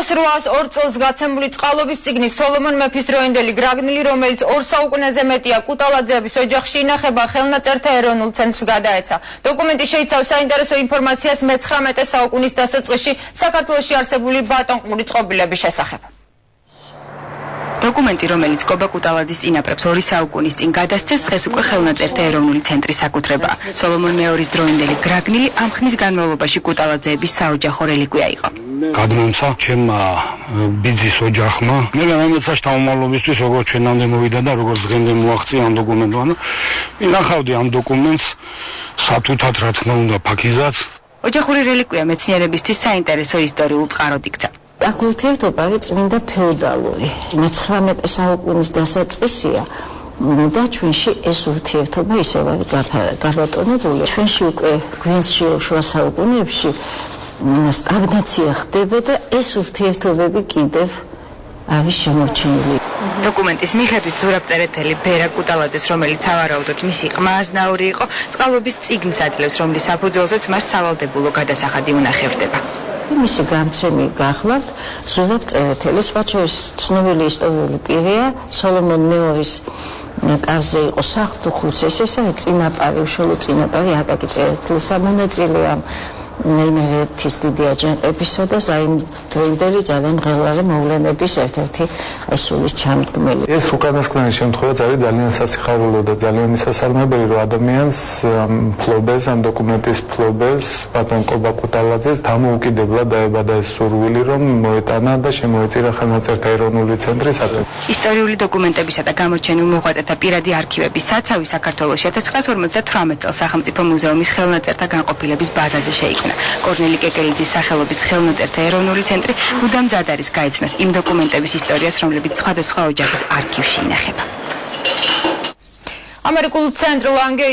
1802 წელს გაცემული წყალობის წიგნის სოლომონ მეფის დროინდელი გრაგნილი, რომელიც 2 საუკუნეზე მეტია კუტალაძეების ოჯახში ინახება, ხელნაწერთა ეროვნულ ცენტრს გადაეცა. დოკუმენტი შეიცავს საინტერესო ინფორმაციას მე-19 საუკუნის დასაწყისში საქართველოში არსებული ბატონყმური წყობილების შესახებ. დოკუმენტი, რომელიც კობა კუტალაძის წინაპრებს 2 საუკუნის წინ გადასცეს, დღეს უკვე ხელნაწერთა ეროვნული ცენტრის საკუთრებაა. სოლომონ მეორის დროინდელი გრაგნილი ამ ხნის განმავლობაში კუტალაძეების საოჯახო რელიკვია იყო. გადმომცა ჩემმა ბიძის ოჯახმა. მე ამეცა შთამომავლობისთვის როგორც ჩვენამდე მოვიდა და როგორც დღემდე მოაღწია ამ დოკუმენტს. ინახავდი ამ დოკუმენტს სათუთად, რა თქმა უნდა, ფაქიზად. ოჯახური რელიკვია მეცნიერებისთვის საინტერესო ისტორიულ წყაროდ იქცა. აქ ურთიერთობა არის წმინდა ფეოდალური. მე-19 საუკუნის დასაწყისია და ჩვენში ეს ურთიერთობა ისევ არის გაბატონებული. ჩვენში უკვე გვიანში შუა საუკუნეებში სტაგნაცია ხდება და ეს ურთიერთობები კიდევ არის შემორჩენილი. დოკუმენტის მიხედვით ზურაბწერეთელი ბერა კუტალაძეს, რომელიც სავარაუდოდ მისი ყმა აზნაური იყო, წყალობის წიგნს აძლევს, რომლის საფუძველზეც მას სავალდებულო გადასახადი უნახევრდება. მისი გამცემი გახლავთ ზურაბწერეთელი, მათ შორის ცნობილი ისტორიული პირია, სოლომონ მეორის კარზე იყო სახლთუხუც, ეს არის წინაპარი, უშუალო წინაპარი აკაკი წერეთლის სამონაწილეა იმერეთის დიდი აჯანყებისა და დროინდელი ძალიან მღელვარე მოვლენების ერთ-ერთი სულის ჩამდგმელი. ეს უკანასკნელი შემთხვევაც არის ძალიან სასიხარულო და ძალიან მისასალმებელი, რომ ადამიანს ფლობელს, ამ დოკუმენტის ფლობელს, ბატონ კობა კუტალაძეს დამოუკიდებლად დაებადა ეს სურვილი, რომ მოეტანა და შემოეწირა ხელნაწერთა ეროვნული ცენტრისაკენ. ისტორიული დოკუმენტებისა და გამორჩენილ მოღვაწეთა პირადი არქივების საცავი საქართველოში 1958 წელს სახელმწიფო მუზეუმის ხელნაწერთა განყოფილების ბაზაზე შეიქმნა. კორნელი კეკელიძის სახელობის ხელნაწერთა ეროვნული ცენტრი მუდამ მზად არის გაეცნოს იმ დოკუმენტების ისტორიას, რომლებიც სხვადასხვა ოჯახის არქივში ინახება. ამერიკულ ცენტრ ლანგე